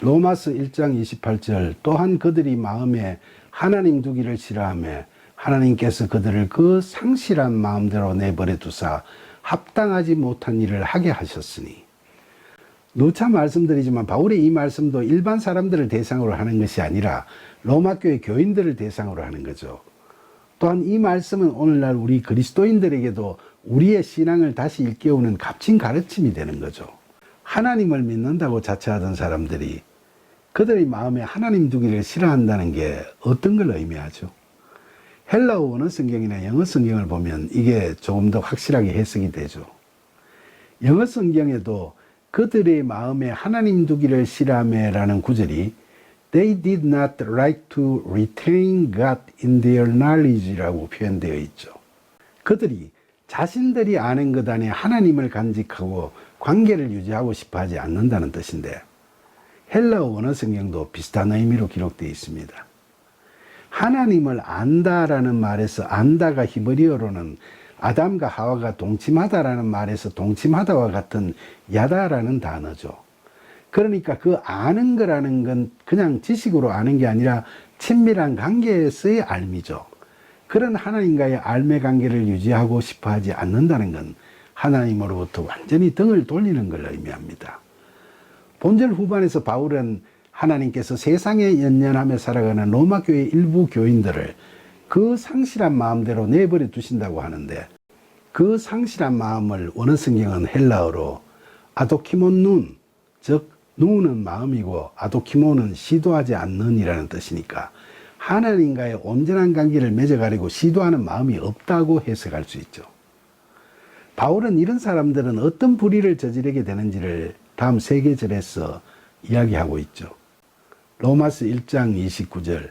로마서 1장 28절 또한 그들이 마음에 하나님 두기를 싫어하며 하나님께서 그들을 그 상실한 마음대로 내버려 두사 합당하지 못한 일을 하게 하셨으니. 누차 말씀드리지만 바울의 이 말씀도 일반 사람들을 대상으로 하는 것이 아니라 로마 교회 교인들을 대상으로 하는 거죠. 또한 이 말씀은 오늘날 우리 그리스도인들에게도 우리의 신앙을 다시 일깨우는 값진 가르침이 되는 거죠. 하나님을 믿는다고 자처하던 사람들이 그들의 마음에 하나님 두기를 싫어한다는 게 어떤 걸 의미하죠? 헬라어 원어 성경이나 영어 성경을 보면 이게 조금 더 확실하게 해석이 되죠. 영어 성경에도 그들의 마음에 하나님 두기를 싫어하며라는 구절이 They did not like to retain God in their knowledge라고 표현되어 있죠. 그들이 자신들이 아는 것 안에 하나님을 간직하고 관계를 유지하고 싶어 하지 않는다는 뜻인데, 헬라어 원어 성경도 비슷한 의미로 기록되어 있습니다. 하나님을 안다라는 말에서 안다가 히브리어로는 아담과 하와가 동침하다라는 말에서 동침하다와 같은 야다라는 단어죠. 그러니까 그 아는 거라는 건 그냥 지식으로 아는 게 아니라 친밀한 관계에서의 알미죠. 그런 하나님과의 알매 관계를 유지하고 싶어 하지 않는다는 건 하나님으로부터 완전히 등을 돌리는 걸 의미합니다. 본절 후반에서 바울은 하나님께서 세상에 연연하며 살아가는 로마 교회 일부 교인들을 그 상실한 마음대로 내버려 두신다고 하는데, 그 상실한 마음을 원어 성경은 헬라어로 아도키몬 눈, 즉 눈은 마음이고 아도키몬은 시도하지 않는 이라는 뜻이니까 하나님과의 온전한 관계를 맺어가려고 시도하는 마음이 없다고 해석할 수 있죠. 바울은 이런 사람들은 어떤 불의를 저지르게 되는지를 다음 3계절에서 이야기하고 있죠. 로마서 1장 29절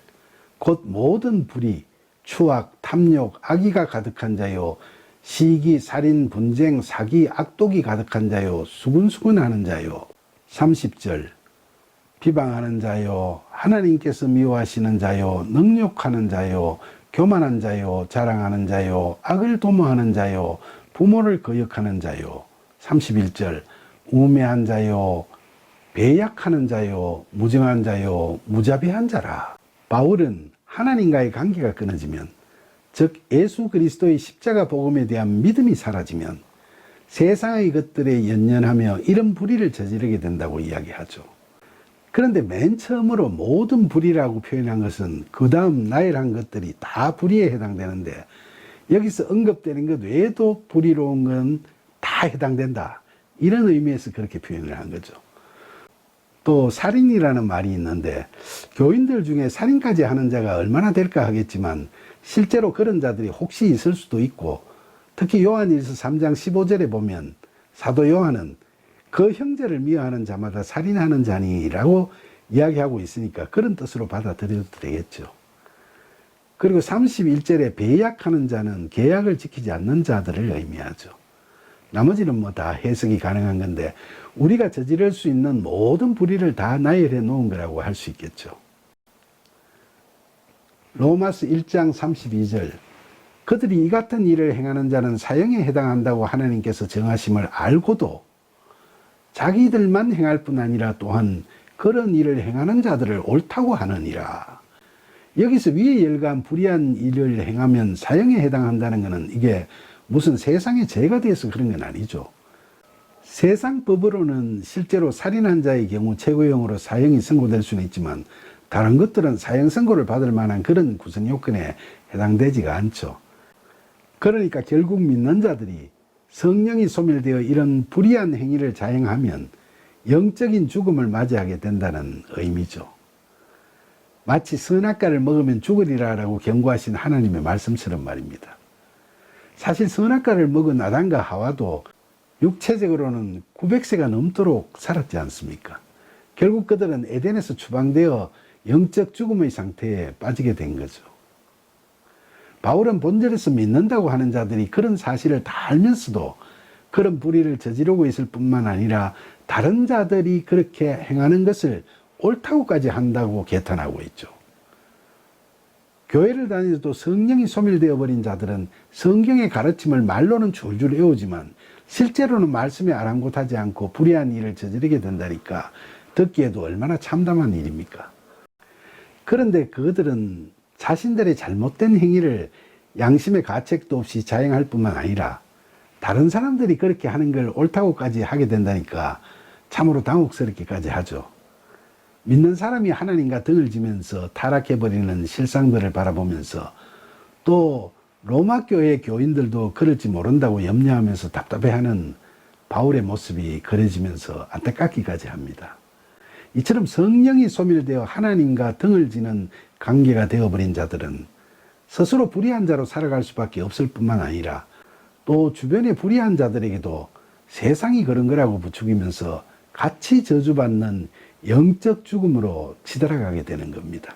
곧 모든 불의, 추악, 탐욕, 악의가 가득한 자요, 시기, 살인, 분쟁, 사기, 악독이 가득한 자요, 수군수군하는 자요. 30절 비방하는 자요, 하나님께서 미워하시는 자요, 능욕하는 자요, 교만한 자요, 자랑하는 자요, 악을 도모하는 자요, 부모를 거역하는 자요. 31절 우매한 자요, 배약하는 자요, 무정한 자요, 무자비한 자라. 바울은 하나님과의 관계가 끊어지면, 즉 예수 그리스도의 십자가 복음에 대한 믿음이 사라지면 세상의 것들에 연연하며 이런 불의를 저지르게 된다고 이야기하죠. 그런데 맨 처음으로 모든 불의라고 표현한 것은 그 다음 나열한 것들이 다 불의에 해당되는데, 여기서 언급되는 것 외에도 불의로운 건 다 해당된다, 이런 의미에서 그렇게 표현을 한 거죠. 또 살인이라는 말이 있는데, 교인들 중에 살인까지 하는 자가 얼마나 될까 하겠지만 실제로 그런 자들이 혹시 있을 수도 있고, 특히 요한일서 3장 15절에 보면 사도 요한은 그 형제를 미워하는 자마다 살인하는 자니라고 이야기하고 있으니까 그런 뜻으로 받아들여도 되겠죠. 그리고 31절에 배약하는 자는 계약을 지키지 않는 자들을 의미하죠. 나머지는 뭐 다 해석이 가능한 건데, 우리가 저지를 수 있는 모든 불의를 다 나열해 놓은 거라고 할 수 있겠죠. 로마서 1장 32절 그들이 이 같은 일을 행하는 자는 사형에 해당한다고 하나님께서 정하심을 알고도 자기들만 행할 뿐 아니라 또한 그런 일을 행하는 자들을 옳다고 하느니라. 여기서 위에 열간 불의한 일을 행하면 사형에 해당한다는 것은 이게 무슨 세상의 죄가 돼서 그런 건 아니죠. 세상 법으로는 실제로 살인한 자의 경우 최고형으로 사형이 선고될 수는 있지만 다른 것들은 사형 선고를 받을 만한 그런 구성 요건에 해당되지가 않죠. 그러니까 결국 믿는 자들이 성령이 소멸되어 이런 불의한 행위를 자행하면 영적인 죽음을 맞이하게 된다는 의미죠. 마치 선악과를 먹으면 죽으리라라고 경고하신 하나님의 말씀처럼 말입니다. 사실 선악과를 먹은 아담과 하와도 육체적으로는 900세가 넘도록 살았지 않습니까? 결국 그들은 에덴에서 추방되어 영적 죽음의 상태에 빠지게 된 거죠. 바울은 본절에서 믿는다고 하는 자들이 그런 사실을 다 알면서도 그런 불의를 저지르고 있을 뿐만 아니라 다른 자들이 그렇게 행하는 것을 옳다고까지 한다고 개탄하고 있죠. 교회를 다니도 성령이 소멸되어 버린 자들은 성경의 가르침을 말로는 줄줄 외우지만 실제로는 말씀에 아랑곳하지 않고 불의한 일을 저지르게 된다니까 듣기에도 얼마나 참담한 일입니까? 그런데 그들은 자신들의 잘못된 행위를 양심의 가책도 없이 자행할 뿐만 아니라 다른 사람들이 그렇게 하는 걸 옳다고까지 하게 된다니까 참으로 당혹스럽게까지 하죠. 믿는 사람이 하나님과 등을 지면서 타락해버리는 실상들을 바라보면서 또 로마 교회 교인들도 그럴지 모른다고 염려하면서 답답해하는 바울의 모습이 그려지면서 안타깝기까지 합니다. 이처럼 성령이 소멸되어 하나님과 등을 지는 관계가 되어버린 자들은 스스로 불의한 자로 살아갈 수밖에 없을 뿐만 아니라 또 주변의 불의한 자들에게도 세상이 그런 거라고 부추기면서 같이 저주받는 영적 죽음으로 치달아가게 되는 겁니다.